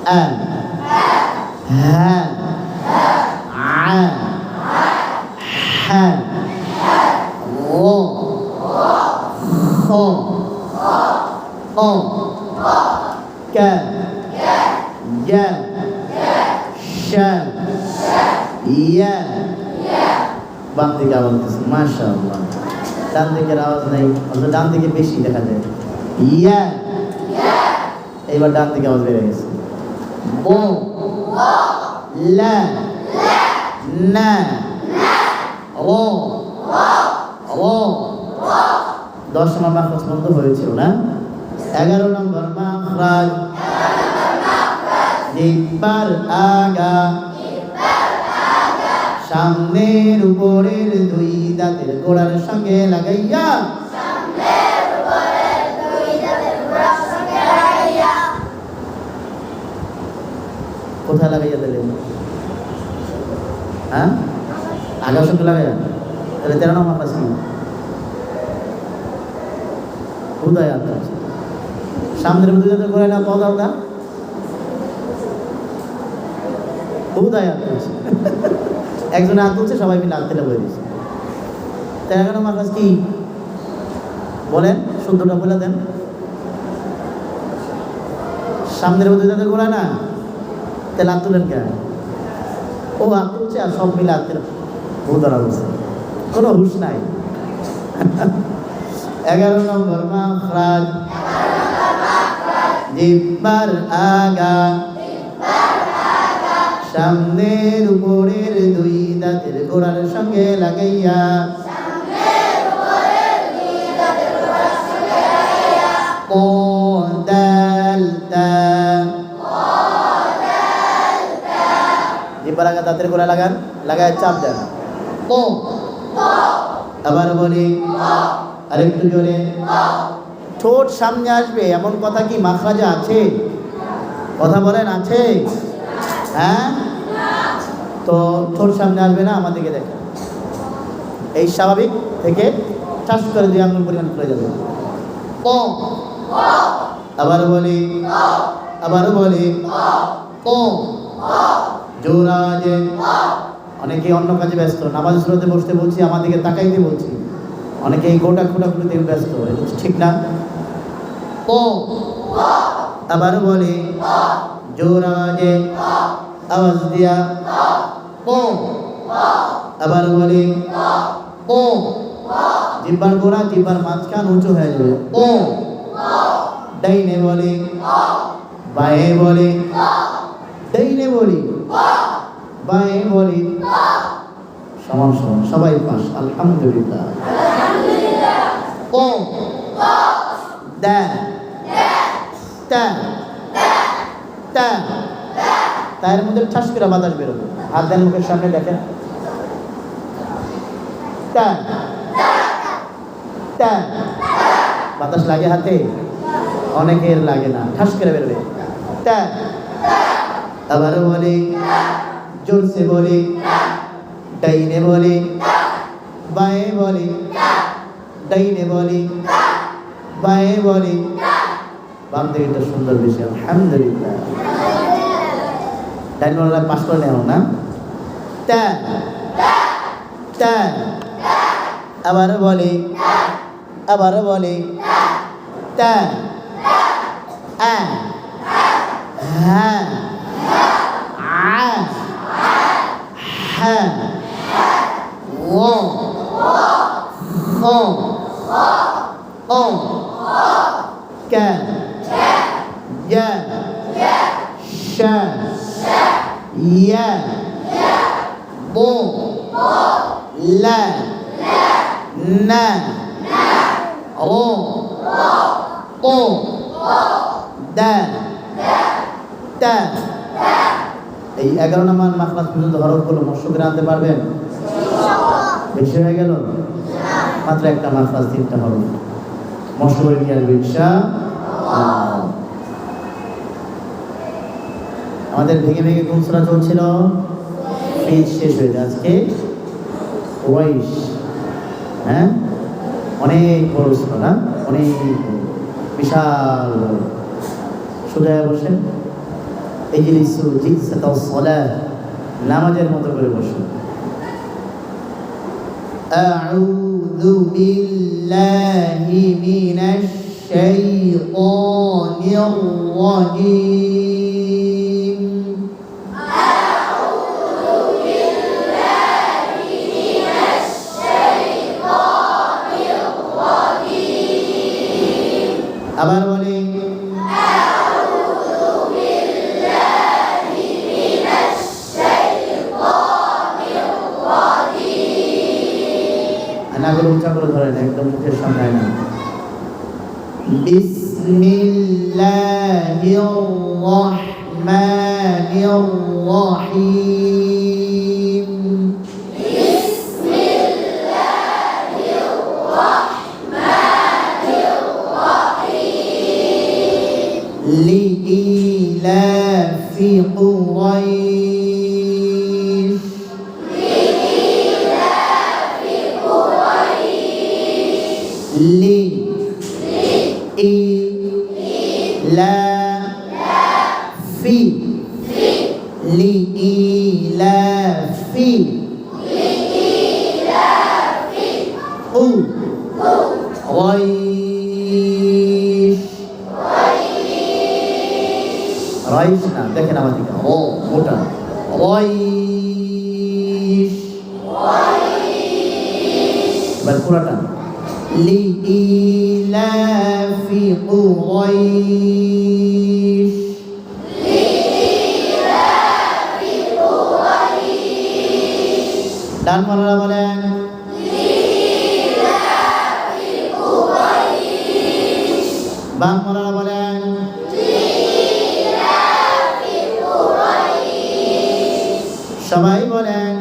আ হা আ হা ও খ ও কা ইয়া শা ইয়া বাম দিকে আওয়াজ দিচ্ছে মাশাআল্লাহ। ডান দিকের আওয়াজ নেই, অথচ ডান দিকে বেশি দেখা যায়। ইয়া এইবার ডান দিকে আওয়াজ বেড়ে গেছে। ও লা না ও ও 10 নম্বর মাখরাজ বন্ধ হয়েছিল না? 11 নম্বর মাখরাজ জিহ্বার আগা সামনের উপরের দুই দাঁতের গোড়ার সঙ্গে লাগাইয়া কোথায় লাগাইয়া দিলেন? হ্যাঁ, আগার সঙ্গে লাগাইয়া। তাহলে 13 নম্বর মাখরাজ কি? কোথায় আত্মা আছে? সামনের দুই দাঁতের গোড়ায় না পাওয়া দাও না? কোথায় আত্মা আছে? একজনে হাত তুলছে, সবাই মিলে হাত বলে দিচ্ছে। 13 নম্বর মাখরাজ কি বলেন? শুদ্ধটা বলে দেন। সামনের দুই দাঁতের গোড়ায় না, তাহলে হাত তুলেন কেন? ও হাত তুলছে আর সব মিলে হাত ধরা বলছে, কোনো হুশ নাই। 11 নম্বর মাখরাজ জিহ্বার আগা সামনের উপরের দুই দাঁতের গোড়ার সঙ্গে লাগাইয়া ও দাল তা জিহ্বার আগা দাঁতের গোড়া লাগান, লাগায় চাপ দেন। ও আবার বলি আরেকটু জোরে। ঠোঁট সামনে আসবে এমন কথা কি মাখরাজে আছে? কথা বলেন, আছে? হ্যাঁ, তো ঠোঁট সামনে আসবে না, আমাদেরকে দেখেন। এই স্বাভাবিক থেকে চাষ করে 2 আঙ্গুল পরিমাণ খুলে যাবে। ও আবার বলি ও জোরাজে। অনেকে অন্য কাজে ব্যস্ত, নামাজ সুরতে বসতে বলছি, আমাদেরকে তাকাইতে বলছি, অনেকে এই গোটা খুঁটাখুটিতে ব্যস্ত, ঠিক না? ও আবার বলি জোরাজে আওয়াজ দিয়া ও আবার বলি ও জিহ্বার গোড়া জিহ্বার মাঝখান উঁচু হয়ে যাবে। ও ডাইনে বলি বায়ে বলি ডাইনে বলি বায়ে বলি সমান সমান সবাই পাস। আলহামদুলিল্লাহ। ও দা তা তা তার মধ্যে ঠাস করে বাতাস বেরোবে। হাত দেন মুখের সামনে, দেখেন। তা তা বাতাস লাগে হাতে? অনেকের লাগে না, ঠাস করে বেরোবে। তা আবারও বলি জোরসে বলি ডাইনে বলি বায়ে বলি ডাইনে বলি বায়ে বলি বাম দিকে একটা সুন্দর বিষয়। আলহামদুলিল্লাহ। ডাইন বলা পাশ করে নেও না। তা তা আবারও বলি তা আ হা আ হা ও ও ও কা ইয়া শা ইয়া বো লা না ও ও দা তা। এই 11 নম্বর মাখরাজ পর্যন্ত হরফগুলো মশক আনতে পারবেন? বেশি হয়ে গেল? মাত্র একটা মাখরাজ, 3টা হরফ মশক নিয়ে আসবে ইনশাআল্লাহ। আমাদের ভেঙে ভেঙে কোন সূরা চলছিল? পেজ শেষ হয়ে যায় আজকে। ওয়াইশ, হ্যাঁ, অনেক বড় সূরা না? অনেক বিশাল। সোজা বসেন। ইজলিসু জিলসাতাস সালাহ, নামাজের মতো করে বসো। আউযু বিল্লাহি মিনাশ শাইতানির রাজীম। আউযু বিল্লাহি মিনাশ শাইতানির রাজীম। আবার বলি নাগুলো উঁচা করে ধরেন, একদম মুখের সামনে আয়না। বিসমিল্লাহির রহমানির রহিম। বিসমিল্লাহির রহমানির রহিম। লিইলাফি কুরাইশ। লি ই লা ফি লি ই লা ফি উ রাইশ। রাইশ না, দেখেন আমার দিকে, ও মোটা, রাইশ। এবার পুরাটা লিইলাফি কুরাইশ। ডান মালারা বলেন বাম মালারা বলেন সবাই বলেন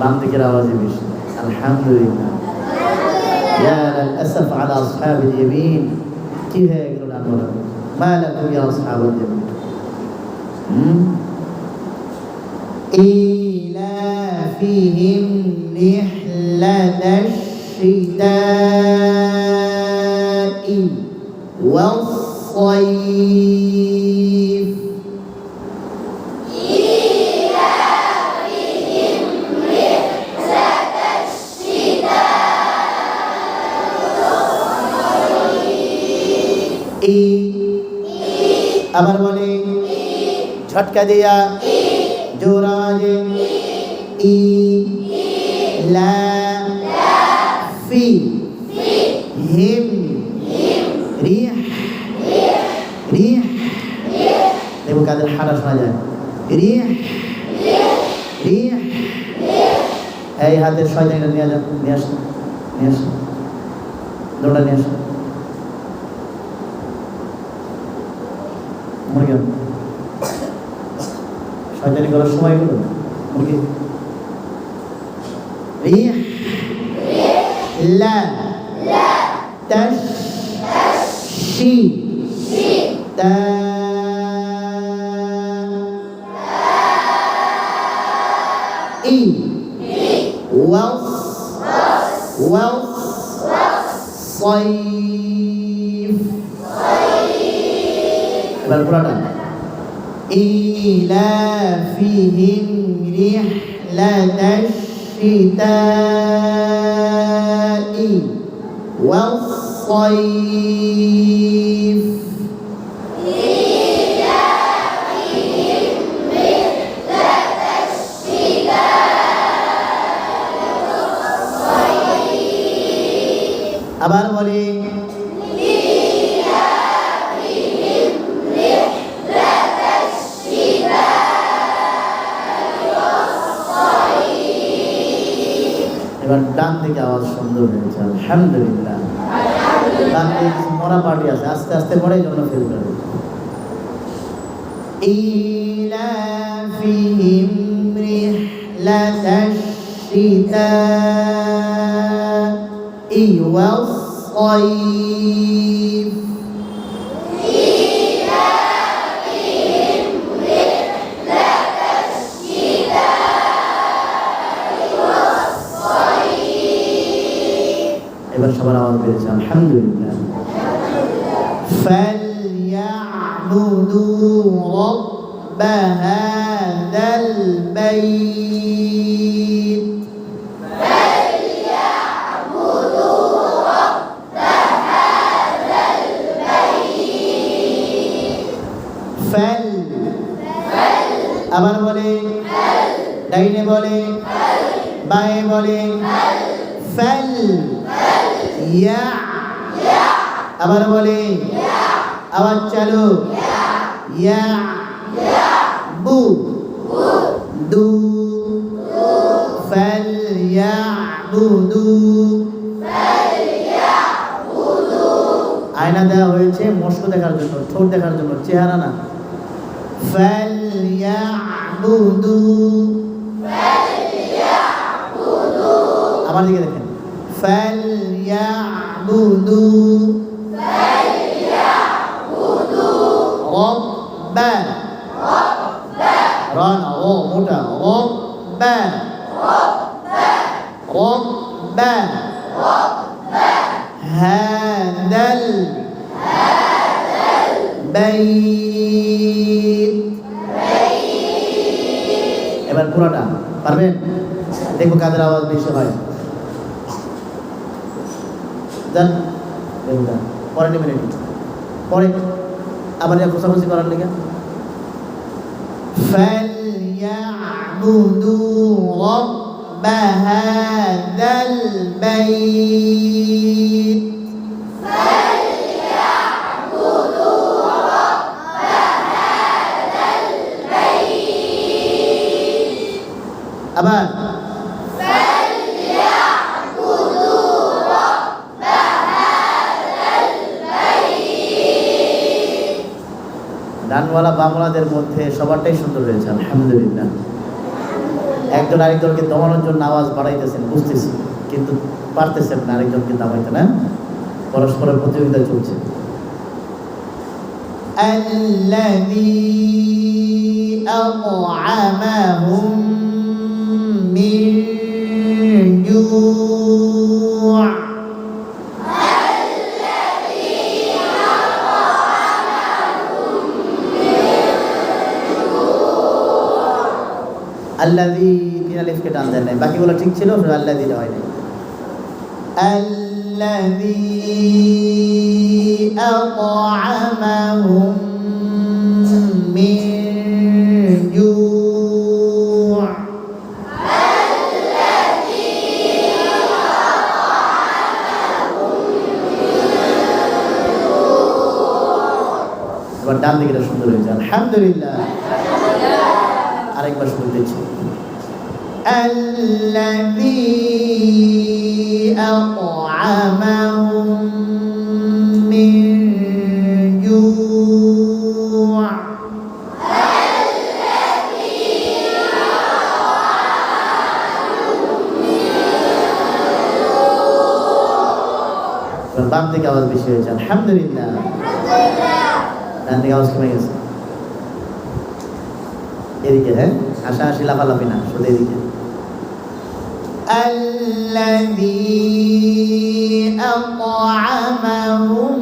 বাম দিকের আওয়াজে বেশি। আলহামদুলিল্লাহ। ইয়া লালআসাফ আলা আসহাবিল ইয়ামিন। কি হয়ে গেল ডান মালা? মা লাকুম ইয়া আসহাবুল ইয়ামিন? ইলাফিহিম রিহলাতাশ শিতাই ওয়াস সাইফ। আবার বলে ঝটকা দিয়া জোরাজে ই লা ফি হিম রিহ রিহ। দেখো কাদের হারা শোনা যায়, রিহ রিহ। এই হাতের শয়তানিটা নিয়ে যান, নিয়ে আসুন, নিয়ে আসুন, দৌড়া নিয়ে আসুন। মুরগি শয়তানি করার সময় হলো মুরগি। রিহ লা তাশ শি তা ই ওয়াস ওয়াস সাইফ। এবার পুরাটা ইলাফিহিম রিহলাতাশ শিতাই ওয়াস সাইফ। আবার বলি এবার ডান দিকে আওয়াজ সুন্দর হয়েছে। আলহামদুলিল্লাহ। ডান দিকে কিছু মরা পার্টি আছে, আস্তে আস্তে পড়ে জন্য ফেল করে। ইলাফিহিম রিহলাতাশ শিতাই ওয়াস সাইফ। এবার সবার আওয়াজ বেড়েছে আলহামদুলিল্লাহ। فليعبدوا رب هذا البيت فل আবার বলে ডাইনে বলে বায়ে বলে ফল ইয়া আবার বলে আওয়াজ চালু ইয়া বু দু ফল ইয়া বুদু আয়না দেওয়া হয়েছে মস্ক দেখার জন্য, ঠোঁট দেখার জন্য, চেহারা না। ফালইয়াবুদু আমার দিকে দেখেন ফালইয়াবুদু রব্বা রান ও মোটা রব্বা রব্বা هذا البيت এবার পুরোটা পারবেন? দেখো কাদের আওয়াজ বেশি হয়। দেন পরে নেবেন একটু পরে আবার খোঁচাখুচি করার লেগে فليعبدوا رب هذا البيت আবার ডানওয়ালা বাংলাদের মধ্যে সবারটাই সুন্দর হয়েছে আলহামদুলিল্লাহ। একজন আরেকজনকে দমানোর জন্য আওয়াজ বাড়াইতেছেন বুঝতেছি, কিন্তু পারতেছেন না আরেকজনকে দামাইতে, না পরস্পরের প্রতিযোগিতা চলছে। الذي أطعمهم من جوع الذي তিন আলিফকে টান দেন নাই, বাকিগুলো ঠিক ছিল, আল্লাযী হয় নাই। الذي أطعمهم من جوع এবার ডান দিকে সুন্দর হয়েছে আলহামদুলিল্লাহ। আরেকবার শুরু দিচ্ছি الذي أطعمهم من جوع বাম দিকে আওয়াজ বেশি হয়েছে আলহামদুলিল্লাহ। ডান দিকে আওয়াজ কমে গেছে। এদিকে হ্যাঁ হাসাহাসি লাফালাফি না, শুধু এদিকে الذي أطعمهم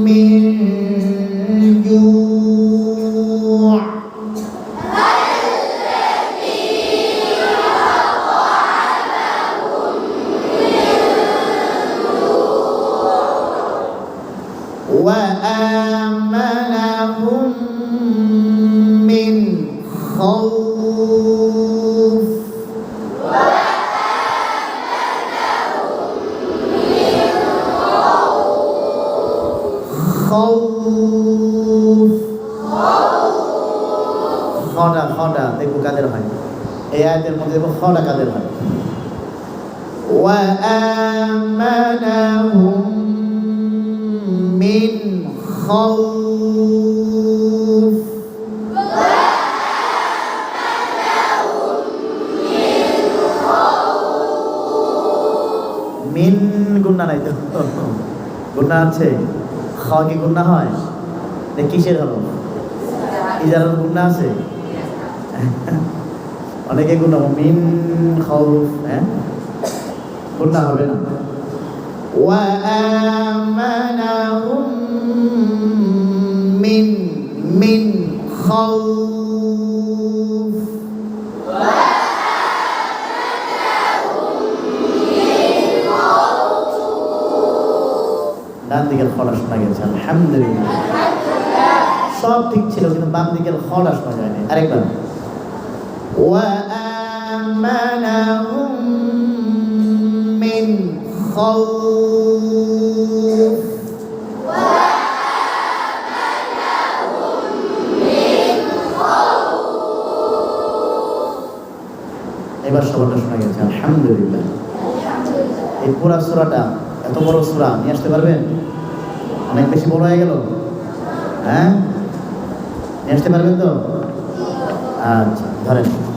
من جوع وآمنهم من خوف خوف খটা খটা দেখবো কাদের হয়, এই আয়াতের মধ্যে দেখবো খটা কাদের হয়। وآمنهم من خوف মিন গুণা নাই তো, গুণা আছে, খাওয়া কি গুণা হয়? কিসের হলো? ইজারার গুণা আছে, অনেকে গুণা মিন খাউফ, হ্যাঁ গুণা হবে না। وآمنهم من خوف ডান দিকের খলা শোনা গেছে আলহামদুলিল্লাহ সব ঠিক ছিল কিন্তু বাম দিকের খলা শোনা যায়নি আরেকবার وآمنهم من خوف এবার সবারটা শোনা গেছে আলহামদুলিল্লাহ এই পুরা সূরাটা এত বড় সূরা নিয়ে আসতে পারবেন অনেক বেশি বড় হয়ে গেল হ্যাঁ নিয়ে আসতে পারবেন তো আচ্ছা ধরেন